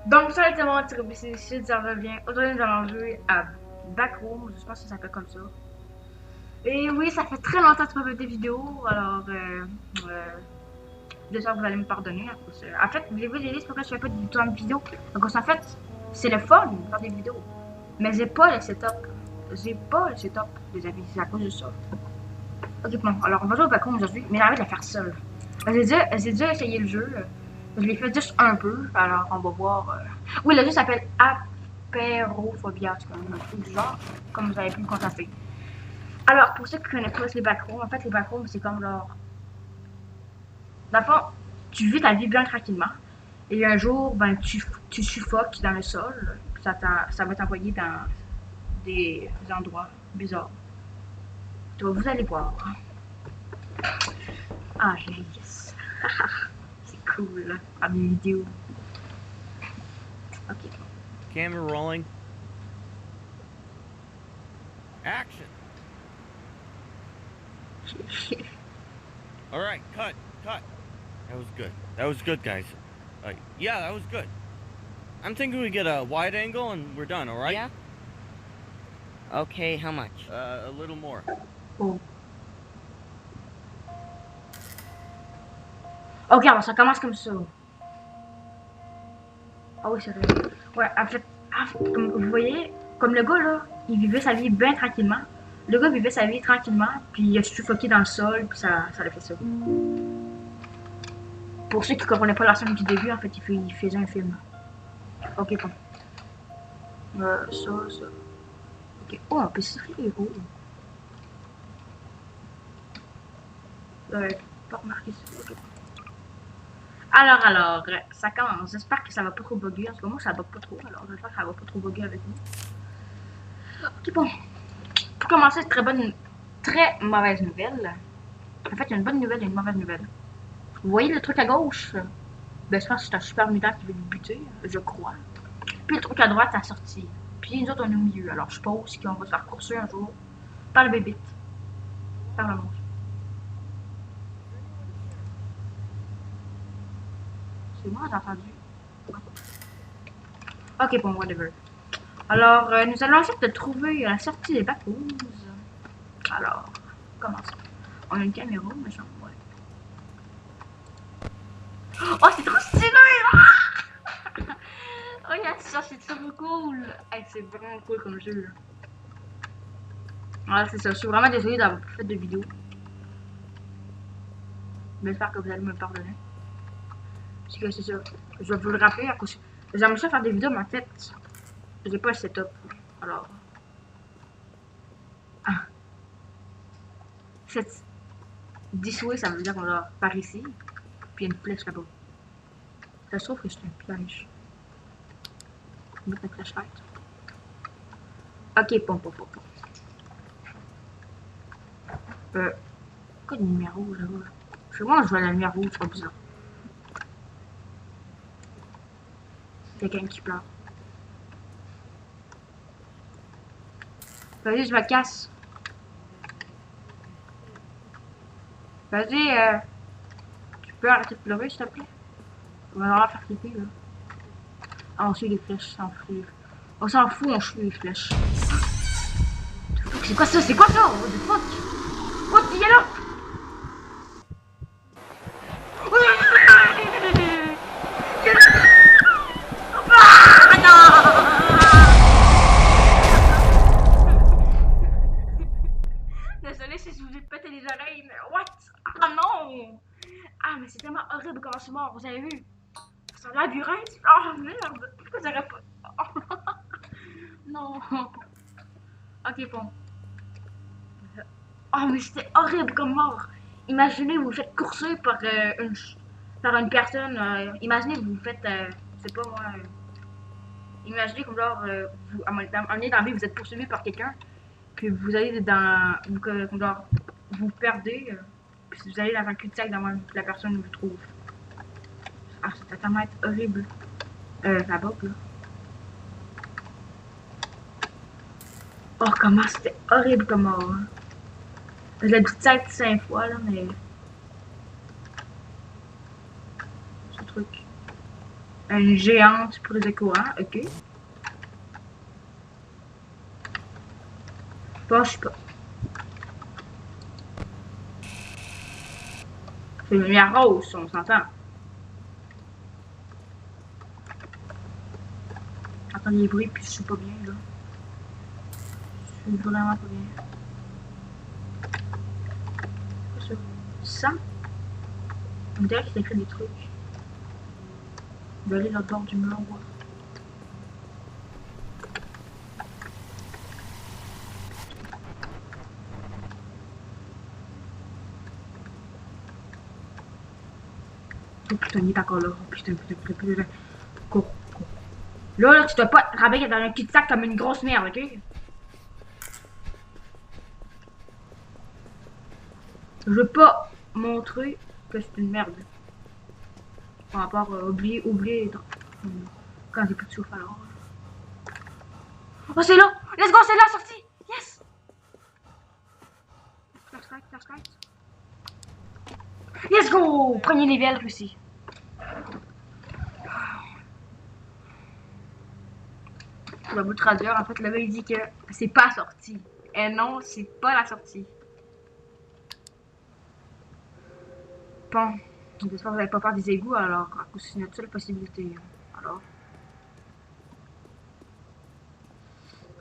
Donc, ça a été mon tir ici, ça revient. Aujourd'hui, nous allons jouer à Backroom, je pense que ça s'appelle comme ça. Et oui, ça fait très longtemps que tu m'as fait des vidéos, alors euh, j'espère que vous allez me pardonner. En fait, vous avez dit pourquoi je fais pas de vidéo. Donc, en fait, c'est le fun de faire des vidéos. Mais j'ai pas le setup. J'ai pas le setup, les amis, c'est à cause de ça. Ok, bon, alors on va jouer au Backroom aujourd'hui, mais j'ai envie de la faire seule. J'ai déjà essayé le jeu. Je l'ai fait juste un peu, alors on va voir. Oui, le jeu s'appelle Apérophobia, c'est comme un truc du genre, comme vous avez pu le constater. Alors, pour ceux qui connaissent pas les backrooms, en fait, les backrooms, c'est comme genre. Dans le fond, tu vis ta vie bien tranquillement, et un jour, ben, tu suffoques dans le sol, ça va t'envoyer dans des endroits bizarres. Donc, vous allez voir. Ah, yes. C'est cool, à mes vidéos. Ok. Camera rolling. Action. All right, cut. That was good. That was good, guys. Yeah, that was good. I'm thinking we get a wide angle and we're done, all right? Yeah? Okay, how much? A little more. Oh. Ok, alors ça commence comme ça. Ah oui, c'est vrai. Ouais, en fait, comme vous voyez, comme le gars là, il vivait sa vie bien tranquillement. Le gars vivait sa vie tranquillement, puis il a suffoqué dans le sol, puis ça l'a fait ça. Pour ceux qui comprenaient pas la scène du début, en fait, il faisait un film. Ok, bon. Ça. Ok. Oh, on peut siffler les héros. Pas remarqué ça. Ok. Alors, ça commence. J'espère que ça va pas trop bugger. En ce moment, ça bug pas trop. Alors, j'espère que ça va pas trop bugger avec nous. Ok, bon. Pour commencer, très mauvaise nouvelle. En fait, il y a une bonne nouvelle et une mauvaise nouvelle. Vous voyez le truc à gauche? Ben, je pense que c'est un super mutant qui veut le buter, je crois. Puis le truc à droite, à sortir. Puis nous autres, on est au milieu. Alors, je suppose qu'on va se faire courser un jour par le bébite. Par le monstre. C'est moi, j'ai entendu. Ok, bon, whatever. Alors, nous allons essayer de trouver la sortie des backrooms. Alors, commençons. On a une caméra, machin, ouais. Oh, c'est trop stylé! Ah! Oh, regarde ça, c'est trop cool! Hey, c'est vraiment cool comme jeu. Là. Ouais, c'est ça. Je suis vraiment désolée d'avoir fait de vidéos. J'espère que vous allez me pardonner. Parce que c'est ça. Je vais vous le rappeler à cause. J'aimerais ça faire des vidéos, mais en fait, j'ai pas le setup. Alors. Ah. Cette. This way, ça veut dire qu'on va par ici. Puis il y a une flèche là-bas. Ça se trouve que c'est un piège. Je vais mettre la flashlight. Ok, pom. Pourquoi une lumière rouge là-bas? Je sais moi, je vois la lumière rouge, c'est pas bizarre. Quelqu'un qui pleure. Vas-y, je me casse. Vas-y, tu peux arrêter de pleurer, s'il te plaît? On va vraiment faire flipper, là. Ah, on suit les flèches, on s'en fout, on suit les flèches. C'est quoi ça? C'est quoi ça? What the fuck? What the hell? Désolé si je vous ai pété les oreilles, mais what? Ah non! Ah, mais c'est tellement horrible comment c'est mort, vous avez vu? C'est un labyrinthe? Oh merde! Pourquoi j'aurais pas. Oh, non! Ok, bon. Oh, mais c'était horrible comme mort! Imaginez, vous vous faites courser par une personne. Imaginez, vous vous faites. C'est pas moi. Imaginez comme genre, vous, à un moment donné dans la vie, vous êtes poursuivi par quelqu'un, puis vous allez dans. Comme genre, vous perdez, puis vous allez dans un cul-de-sac dans que la personne vous trouve. Ah, ça va tellement être horrible. La bas là. Oh, comment c'était horrible comme mort. Hein. Je l'ai dit 5 fois, là, mais. Ce truc. Une géante pour les courants, ok. Bon, je sais pas. C'est une lumière rose, on s'entend. J'entends les bruits, puis je suis pas bien, là. Je suis vraiment pas bien. Quoi ça? Tu sens? On dirait qu'il écrit des trucs. Je vais aller dans le bord du mur, voir. Oh putain, il est encore là. Oh putain, putain. Cours, cours. Là, tu dois pas te rabattre dans un cul-de-sac comme une grosse merde, ok? Je veux pas montrer que c'est une merde. Par rapport à oublier quand j'ai plus de souffle alors. Oh, c'est là! Let's go, c'est là, sortie! Yes! Flashlight. Let's go! Premier level réussi. Le bout de traduire, en fait, là-bas, il dit que c'est pas sorti. Et non, c'est pas la sortie. Bon, j'espère que vous n'avez pas peur des égouts, alors, à cause c'est notre seule possibilité. Alors.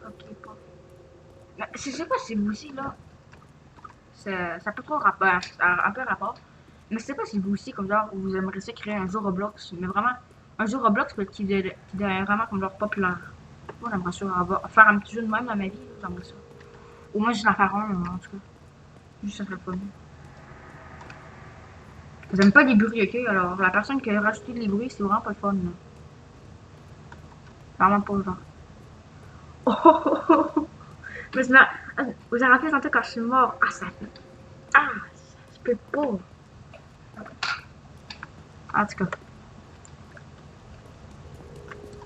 Ok, bon. Mais je sais pas si vous aussi, là, ça peut trop rapport, un peu rapport. Mais je sais pas si vous aussi, comme genre, vous aimeriez ça créer un jeu Roblox, mais vraiment, un jeu Roblox qui devient vraiment comme genre populaire. Moi, j'aimerais ça faire un petit jeu de même dans ma vie, j'aimerais ça. Au moins, je la faire un, en tout cas. Juste ça serait pas bien. J'aime pas les bruits, ok? Alors, la personne qui a rajouté les bruits, c'est vraiment pas le fun, là. Vraiment pas le genre. Oh, oh, oh, oh, oh. Mais vous avez rappelé tantôt quand je suis mort. Ah, ça fait. Ah, je peux pas. En tout cas.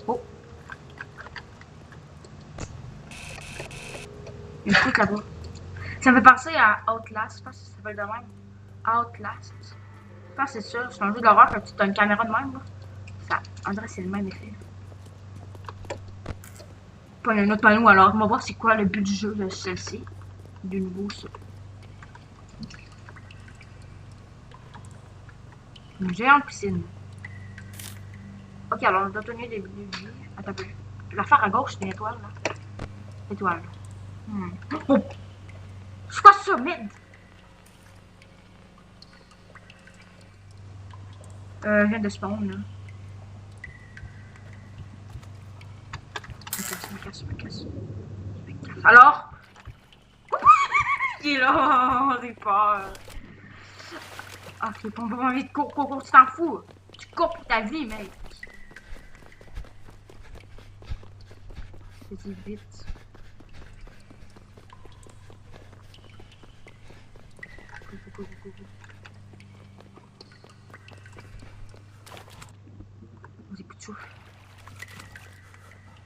Oh. Il y a un truc là-bas. Ça me fait penser à Outlast. Je pense que ça s'appelle de même. Outlast. Je pense que c'est ça. C'est un jeu d'horreur que tu as une caméra de même. Là. Ça, on dirait que c'est le même effet. Pas un autre panneau alors. On va voir c'est quoi le but du jeu de celle-ci. De nouveau ça. Une géante piscine. Ok, alors on doit donner des vie. Attends un peu. L'affaire à gauche, c'est une étoile là. Étoile. Oh! C'est quoi ça, merde? Je viens de spawn là. Je me casse. Alors? Il est là, j'ai peur. Ok, bon, vraiment vite, cours, tu t'en fous. Tu cours pour ta vie, mec. Vas-y, vite. Go. J'ai plus de souffle.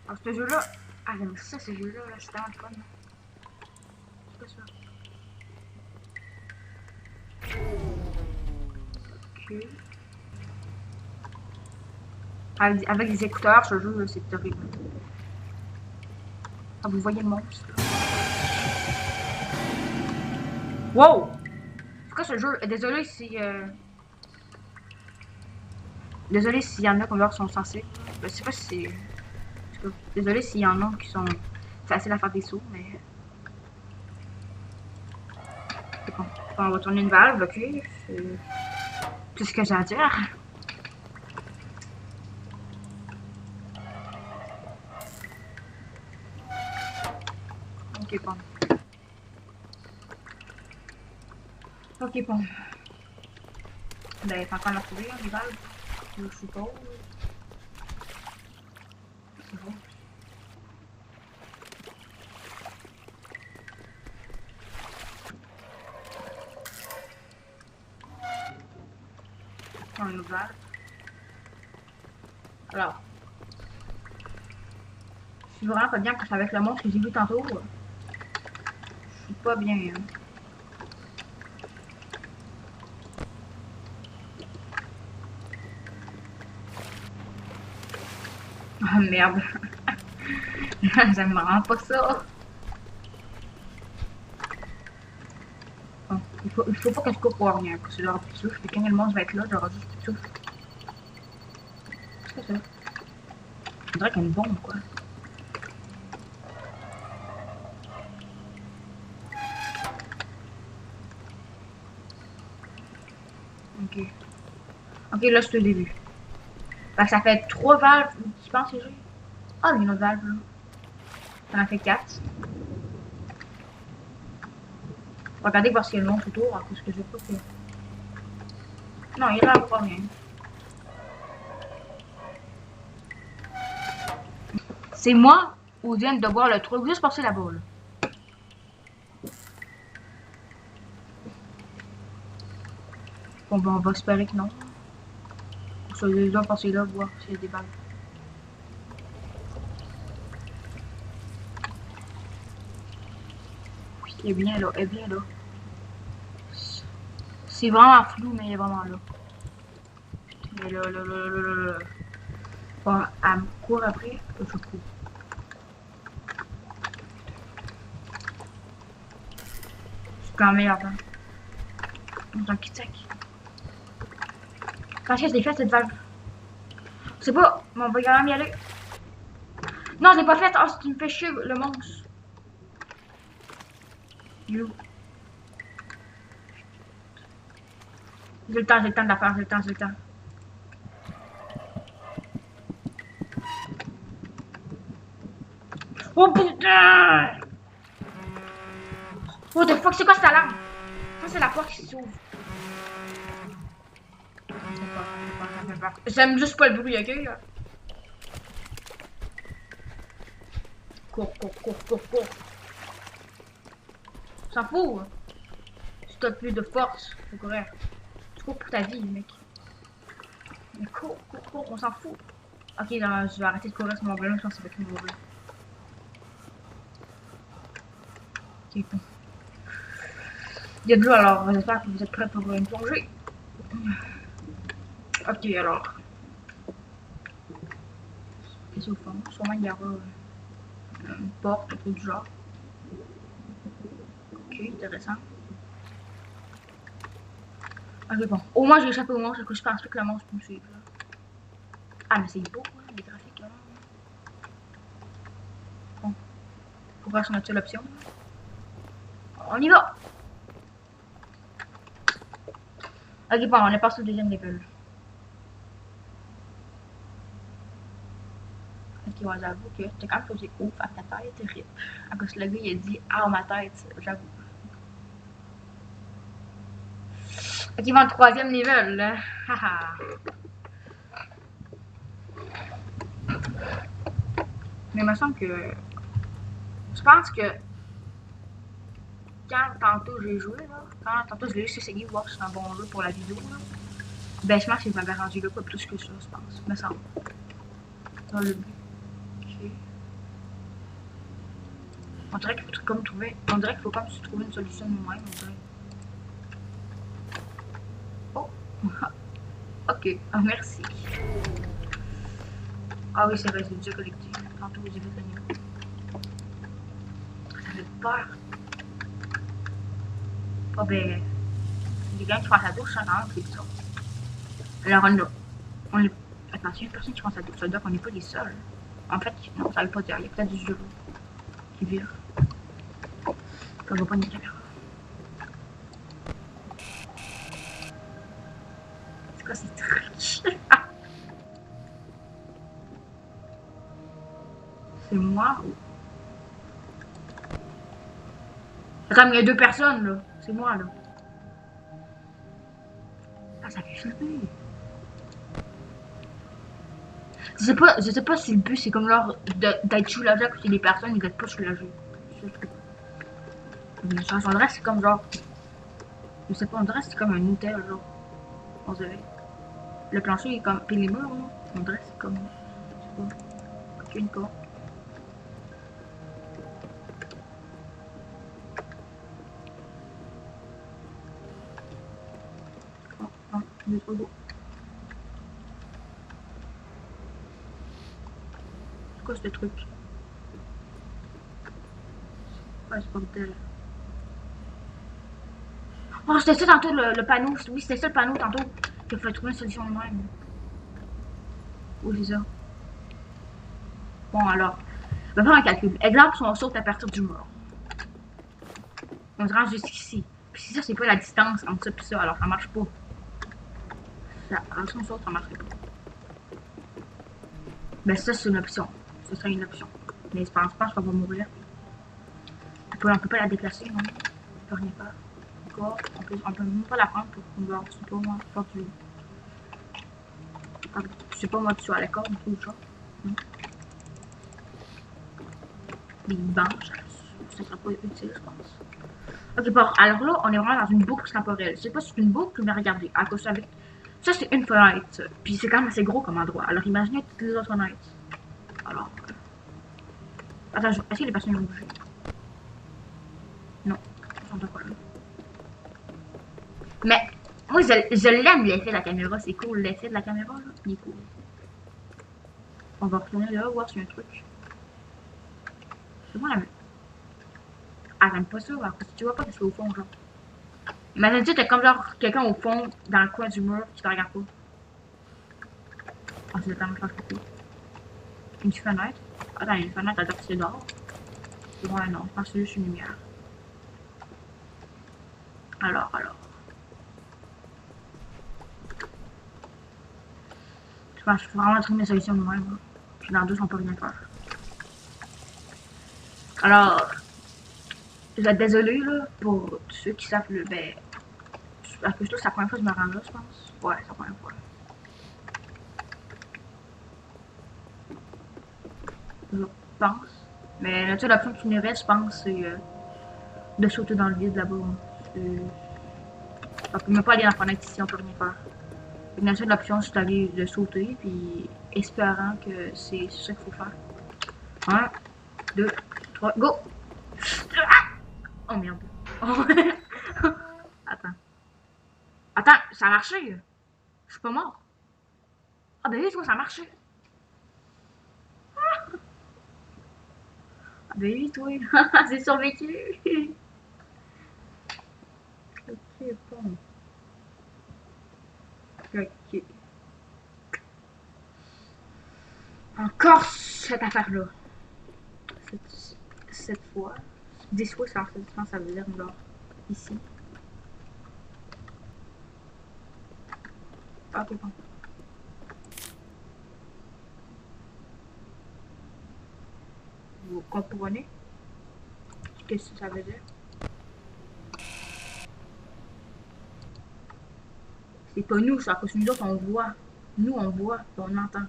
Alors, ce jeu-là. Ah, j'aime ça, ce jeu-là, là, c'est tellement fun. C'est quoi ça? Ok. Avec des écouteurs, ce jeu, c'est terrible. Ah, vous voyez le monstre? Wow! C'est quoi ce jeu? Désolé si. Désolé s'il y en a qui sont censés. Je sais pas si c'est. Désolé s'il y en a qui sont. C'est facile à faire des sauts, mais. C'est bon. On va tourner une valve, ok? C'est tout ce que j'ai à dire. Ok, bon. Ok, bon. Ben, faut encore la trouver, hein, les valves. Je suppose. C'est bon. On une valve. Alors. Je suis vraiment pas bien parce qu'avec le monstre que j'ai vu tantôt. Je suis pas bien. Hein. Ah merde. J'aime vraiment pas ça. Bon, il faut pas que je coupe pour rien, parce que j'aurai plus de souffle. Et quand le monde va être là, j'aurai juste plus de souffle. C'est ça. On dirait qu'il y a une bombe, quoi. Ok. Ok, là, c'est le début. Fait que ça fait 3 valves, je pense que j'ai. Ah, il y a une autre valve, là. Ça en a fait 4. Regardez voir s'il y a le monde autour, parce que je veux pas que... Non, il y a là pas rien. C'est moi ou vient de voir le truc juste passer là-bas, là. Bon, ben, on va espérer que non. Je vais déjà passer là, voir s'il y a des balles. Oui, elle est bien là, elle est bien là. C'est vraiment flou, mais elle est vraiment là. Mais là. Bon, elle me court après, je cours. C'est quand merde, hein. Dans le tac. Quand est-ce que je l'ai fait cette valve? Je sais pas, mais on va quand même y aller. Non, je l'ai pas faite. Oh, tu me fais chier, le monstre. You. J'ai le temps de la faire, j'ai le temps. Oh putain! What the fuck, c'est quoi cette alarme? Ça, c'est la porte qui s'ouvre. Ça fait peur. J'aime juste pas le bruit, ok? Là. Cours. S'en fout. Si t'as plus de force, faut courir. Tu cours pour ta vie, mec. Mais cours, on s'en fout. Ok, là, je vais arrêter de courir sur mon vélo, je pense que c'est avec mon vélo. Ok, bon. Il y a de l'eau, alors j'espère que vous êtes prêts pour une plongée. Ok, alors. Qu'est-ce au fond? Sûrement il y aura une porte, un truc du genre. Ok, intéressant. Ok, bon. Au moins, j'ai échappé au monstre, que je pense pas que le monstre peut me suivre. Là. Ah, mais c'est beau, hein, les graphiques, là. Bon. Faut voir si on a telle option. On y va! Ok, bon, on est passé au deuxième level. Ok, ouais, j'avoue que t'as quand même posé ouf à ta tête, rip. À cause que le gars, il a dit, ah, ma tête, j'avoue. Ok, bon, le troisième level, là. Haha. Mais il me semble que. Je pense que. Quand tantôt j'ai joué, là. Quand tantôt je l'ai juste essayé, voir si c'est un bon jeu pour la vidéo, là. Ben, je pense que je m'avais rendu là pas plus que ça, je pense. Me semble. Dans le but. Ok. On dirait qu'il faut comme trouver. On dirait qu'il faut comme se trouver une solution nous-mêmes, on dirait. Oh! Ok, ah, merci. Ah oui, c'est vrai, j'ai déjà collecté. Tantôt, j'ai vu le niveau. Ça fait peur. Oh ben, les gars qui font sa douche, ça rentre, c'est ça. Alors, on est. Attention, il y a personne qui prend sa douche, ça veut dire qu'on n'est pas les seuls. En fait, non, ça veut pas dire, il y a peut-être du jeu qui vire. Ça va pas une caméra. C'est quoi ces trucs? C'est moi ou. Attends, mais il y a 2 personnes là. C'est moi là. Ah, ça fait flipper. Je sais pas si le but c'est comme leur d'être soulagé à côté des personnes et d'être pas soulagé. On dirait c'est comme genre. Je sais pas, on dirait c'est comme un hôtel genre. On dirait. Le plancher est comme. Puis les murs là. On dirait c'est comme. Je sais pas. Une porte. Oh, il est trop beau. quoi ce truc? Ouais, c'est pas bordel. Oh, c'était ça tantôt le panneau. Oui, c'était ça le panneau tantôt. Qu'il faut trouver une solution de même. Oui, c'est ça. Bon, alors. On va faire un calcul. Exemple, si on saute à partir du mur. On se rend jusqu'ici. Puis si ça, c'est pas la distance entre ça et ça, alors ça marche pas. Ça, alors si on saute, ça marcherait pas. Ben ça, c'est une option. Ce serait une option. Mais je pense pas qu'on va mourir. On peut pas la déplacer, non? On peut rien faire. Encore, on peut même pas la prendre pour qu'on meure. C'est pas moi, pas du. Je sais pas moi, tu sois à la corde ou tout genre. Des banches, ça sera pas utile, je pense. Ok, bon, alors là, on est vraiment dans une boucle temporelle. Je sais pas si c'est une boucle, mais regardez, à cause avec. Ça, c'est une fenêtre. Puis c'est quand même assez gros comme endroit. Alors imaginez toutes les autres fenêtres. Alors. Attends, est-ce que les personnes vont bouger? Non, ils sont pas là. Mais, moi, je l'aime l'effet de la caméra. C'est cool, l'effet de la caméra, là. Il est cool. On va retourner là, voir s'il y a un truc. C'est bon la même. Ah, j'aime pas ça, alors que tu vois pas parce qu'au fond, genre. Imagine-tu, t'as comme genre quelqu'un au fond, dans le coin du mur, qui te regarde pas. Ah, c'est le temps de faire couper. Une fenêtre. Attends, il y a une fenêtre à sortir dehors. Ouais, non, je pense que c'est juste une lumière. Alors. Je pense qu'il faut vraiment trouver une solution de moi-même. Puis dans deux, on peut rien faire. Alors, je vais être désolée là, pour tous ceux qui savent le. Ben, parce que c'est la première fois que je me rends là, je pense. Ouais, c'est la première fois. Je pense. Mais la seule option qui nous reste, je pense, c'est de sauter dans le vide là-bas. On peut même pas aller dans la fenêtre ici, on peut rien faire. La seule option, c'est d'aller de sauter, puis espérant que c'est ça qu'il faut faire. 1, 2, 3, go! Oh merde. Attends, ça a marché! Je suis pas mort. Ah ben oui, toi, ça a marché. Ah ben oui, toi, j'ai survécu. Ok, bon. Ok. Encore cette affaire-là. Cette fois. 10 fois, ça veut dire genre ici. Ok, bon. Vous comprenez ce que ça veut dire? C'est pas nous, ça, parce que nous autres, on voit. Nous, on voit, on entend.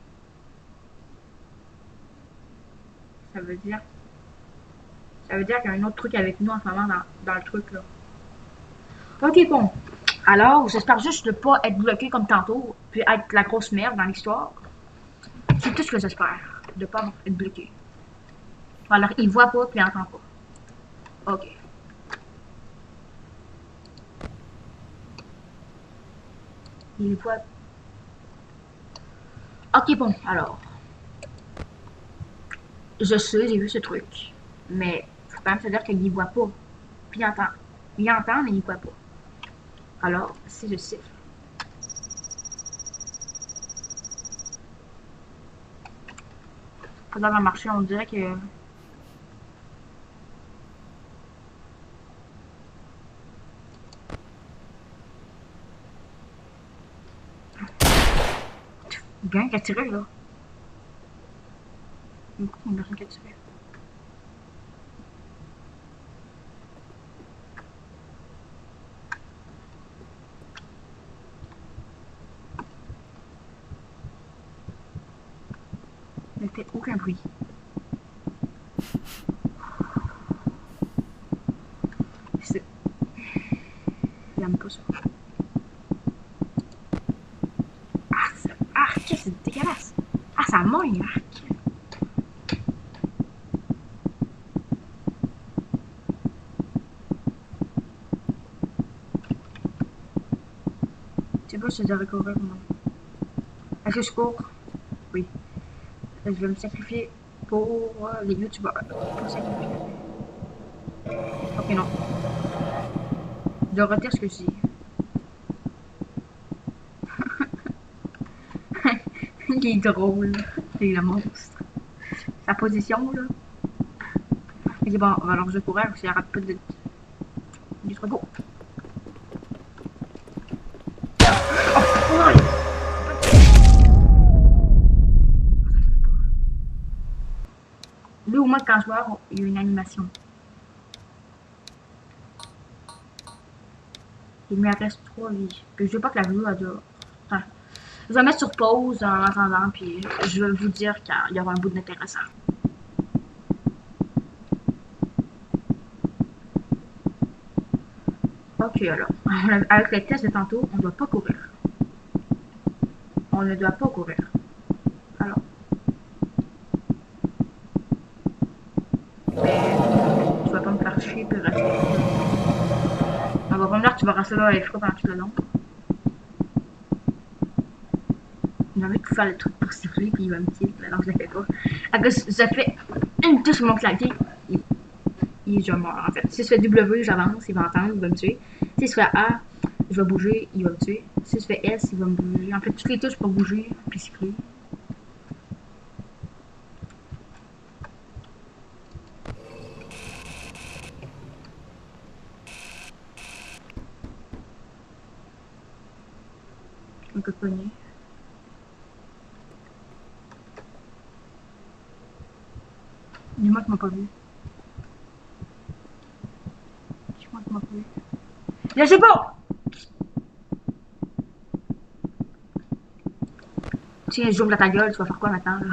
Ça veut dire qu'il y a un autre truc avec nous en ce moment dans le truc, là. Ok, bon. Alors, j'espère juste de pas être bloqué comme tantôt, puis être la grosse merde dans l'histoire. C'est tout ce que j'espère, de pas être bloqué. Alors, il voit pas, puis il entend pas. Ok. Il voit. Ok, bon, alors. Je sais, j'ai vu ce truc. Mais, faut quand même se dire qu'il y voit pas. Puis il entend. Il entend, mais il voit pas. Alors, si je siffle. Ça va marcher, on dirait que. Bien, qui a tiré, là. Il y a personne qui a tiré. Il ne fait aucun bruit. J'aime pas ça. Ah, c'est dégueulasse. Ah, ça mogne, arc. Je sais pas si je devrais courir ou non. Est-ce que je cours? Oui. Je vais me sacrifier pour les youtubeurs. Pour ça. Ok, non. Je dois retirer ce que je dis. Il est drôle. C'est le monstre. Sa position, là. Ok, bon, alors je pourrais, c'est rapide de. Du 3 go. Lui, au moins, quand je meurs, il y a une animation. Il me reste 3 vies. Puis je veux pas que la vidéo dure. Enfin, je vais mettre sur pause en attendant, puis je vais vous dire qu'il y aura un bout d'intéressant. Ok, alors, avec les tests de tantôt, on ne doit pas courir. On ne doit pas courir. Alors. Mais, tu vas pas me faire chier puis rester. On va pas me dire que tu vas rester là avec toi pendant tout le long. J'ai envie de faire le truc pour siffler puis il va me tirer, mais non, je le fais pas. À cause, je fais une touche sur mon clavier, je meurs en fait. Si je fais W, j'avance, il va entendre, il va me tuer. Si je fais A, je vais bouger, il va me tuer. Si je fais S, il va me bouger. En fait, toutes les touches pour bouger puis siffler. Un peu pogné. Dis-moi que tu m'as pas vu. Dis-moi que tu m'as pas vu. Je sais pas! Tiens, je joue dans ta gueule, tu vas faire quoi maintenant, là?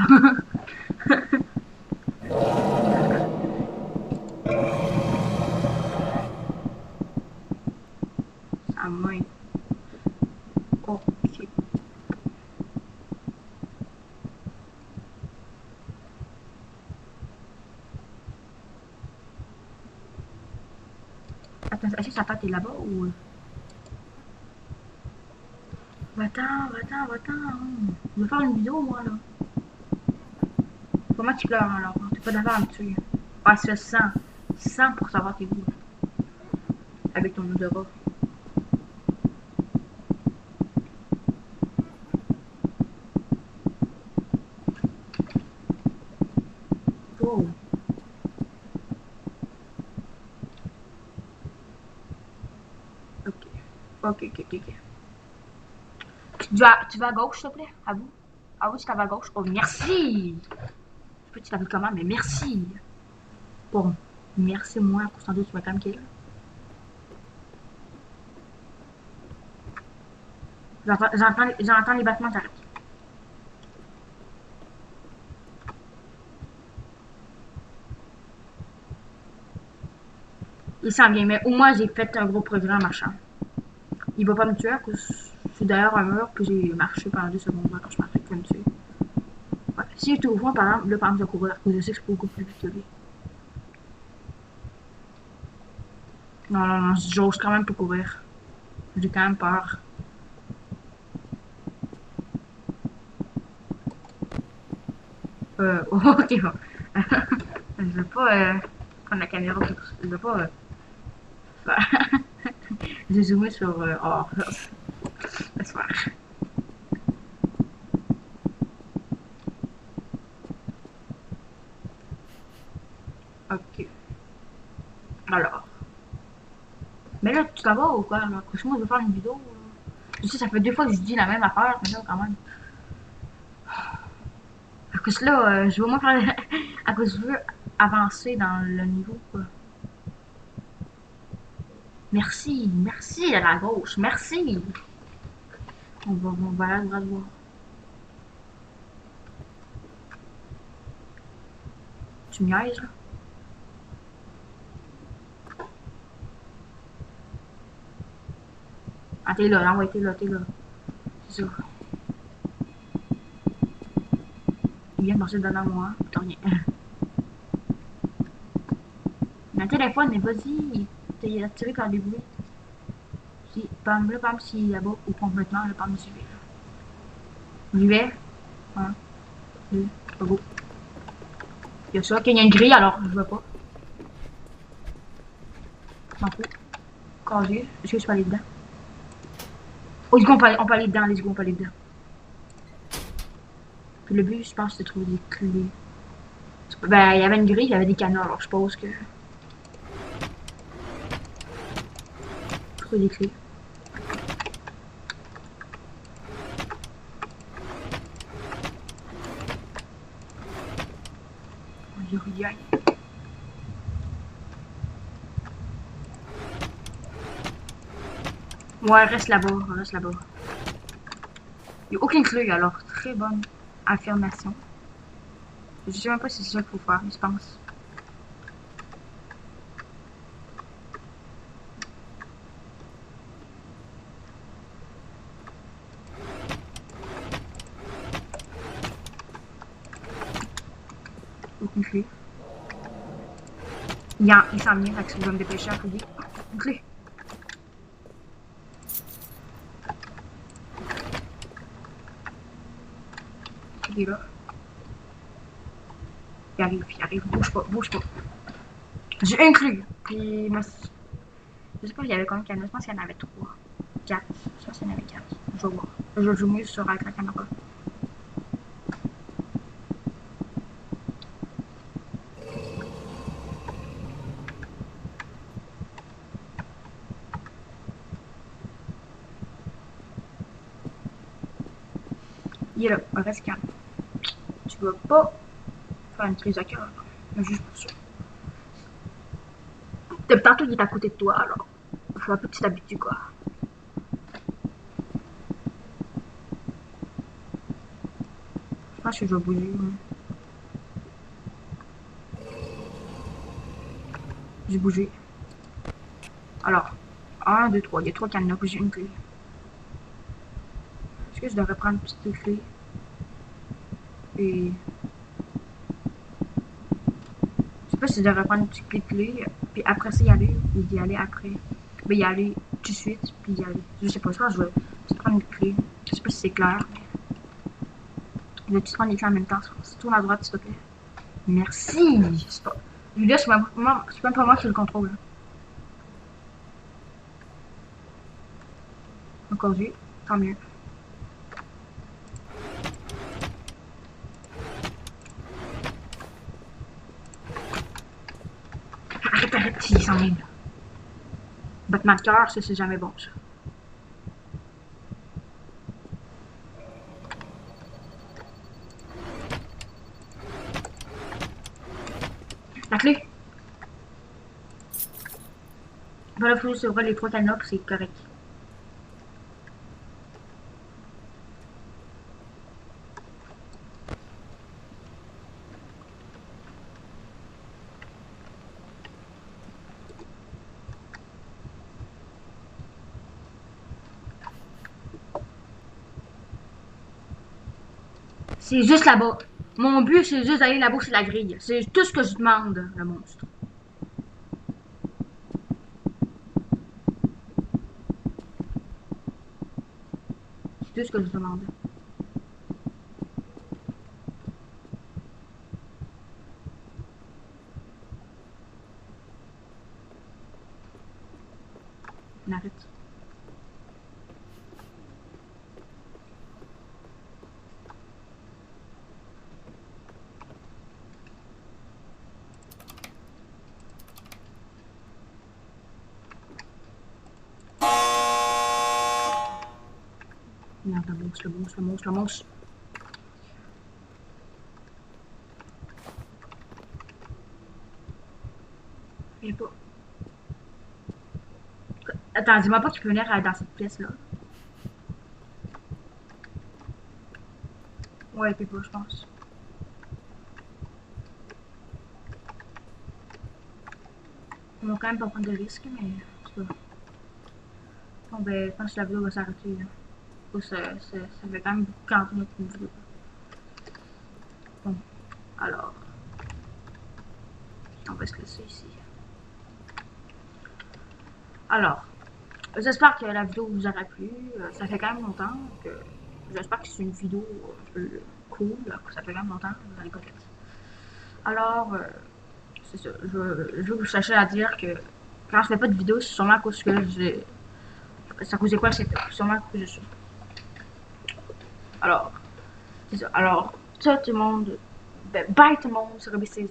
À moins. Ok. Attends, est-ce que sa patte est là-bas ou. Va-t'en, va-t'en, va-t'en. Je veux faire une vidéo, moi, là. Comment tu pleures, alors? T'es pas d'accord à me tuer. Ah, c'est 100. 100 pour savoir tes goûts. Avec ton odorat. Oh. Ok. Ok, ok, ok, ok. Tu vas à gauche, s'il te plaît? À vous? Ah oui, tu vas à gauche. Oh, merci! Je peux te t'appeler comment, mais merci! Bon, merci, moi, pour sans doute, tu vas quand même kill. J'entends les battements, j'arrête. Il s'en vient, mais au moins j'ai fait un gros progrès en marchant. Il va pas me tuer à cause je suis derrière un mur, puis j'ai marché pendant 2 secondes quand je pensais qu'il va me tuer. Ouais. Si j'étais au fond, par exemple, là, par exemple, je vais courir, parce que je sais que je suis beaucoup plus vite que lui. Non, non, non, j'ose quand même pas courir. J'ai quand même peur. Ok, bon. Je veux pas prendre la caméra pour tout. Je veux pas j'ai zoomé sur or. Laisse faire. Ok. Alors. Mais là, tu t'en vas ou quoi? Franchement, je veux faire une vidéo. Je sais, ça fait 2 fois que je dis la même affaire, mais là, quand même. À cause là, je veux au moins faire. À cause je veux avancer dans le niveau, quoi. Merci, merci à la gauche, merci. On va aller à droite. Tu me niaises, là? Ah, t'es là, hein, ouais, t'es là. C'est ça. Il vient de passer devant moi, t'as rien. Mon téléphone, mais vas-y, t'es attiré par des bruits. Si, par exemple, s'il est là-bas, ou complètement, là, par me suivre. J'y vais. 1, 2, go. Il y a ça, qu'il y a une grille, alors je veux pas. M'en fous. Conduire. Est-ce que je peux aller dedans? Oh, on peut aller dedans, let's go, on peut aller dedans. Puis le but, je pense, c'est de trouver des clés. Ben, il y avait une grille, il y avait des canaux, alors je suppose que... Trouver des clés. Aïe, aïe. Ouais, reste là-bas, reste là-bas. Il n'y a aucune clé, alors très bonne affirmation. Je sais même pas si c'est ça qu'il faut faire, mais je pense. Aucune clé. Il s'en vient, fait que je vais me dépêcher à fouiller. Une clé. Il est là. Il arrive, bouge pas, bouge pas. J'ai une clé. Puis, moi, je sais pas, il y avait combien de canaux, je pense qu'il y en avait 3. 4. Je pense qu'il y en avait 4. Je vais voir. Je joue mieux sur avec la caméra. Il est là, reste calme. Tu vas pas faire une prise de cœur, mais juste pour ça. Tantôt, il est à côté de toi, alors. Il faut un peu que tu t'habitues, quoi. Je pense que je vais bouger. J'ai bougé. Alors, 1, 2, 3. Il y a 3 cadenas, j'ai une clé. Est-ce que je devrais prendre une petite clé? Et... je sais pas si je devrais prendre une petite clé, puis après ça y aller, ou d'y aller après. Mais y aller tout de suite, puis y aller. Je sais pas, je pense que je vais juste prendre une clé. Je sais pas si c'est clair, mais... je vais juste prendre les clés en même temps. Tourne à droite, s'il te plaît. Merci! Je sais pas. Là, c'est même pas moi qui le contrôle. Encore vu, tant mieux. Arrête, il s'en vient là. Battement de cœur, ça c'est jamais bon ça. La clé. Voilà, il faut juste ouvrir les 3 cadenas, c'est correct. C'est juste là-bas. Mon but, c'est juste d'aller là-bas sur la grille. C'est tout ce que je demande, le monstre. C'est tout ce que je demande. On arrête. Merde, le monstre. Il est pas. Attends, dis-moi pas qu'il peut venir dans cette pièce-là. Ouais, il peut pas, je pense. On va quand même pas prendre de risques, mais c'est pas. Bon, ben, je pense que la vidéo va s'arrêter. Ça fait quand même beaucoup de temps notre vidéo. Bon, alors. On va se laisser ici. Alors, j'espère que la vidéo vous aura plu. Ça fait quand même longtemps que. J'espère que c'est une vidéo un peu cool. Ça fait quand même longtemps, vous allez connaître. Alors, c'est ça. Je veux vous chercher à dire que quand je fais pas de vidéo, c'est sûrement à cause que j'ai. Ça causait quoi le setup? Sûrement à cause de ça. Alors, c'est ça. Alors, ça, tout le monde. Ben, bye tout le monde sur ABC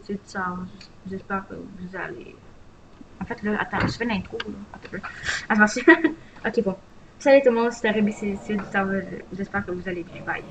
J'espère que vous allez. En fait, là, attends, je fais l'intro, là. Attention. Ok, bon. Salut tout le monde, c'était ABC J'espère que vous allez bien. Bye.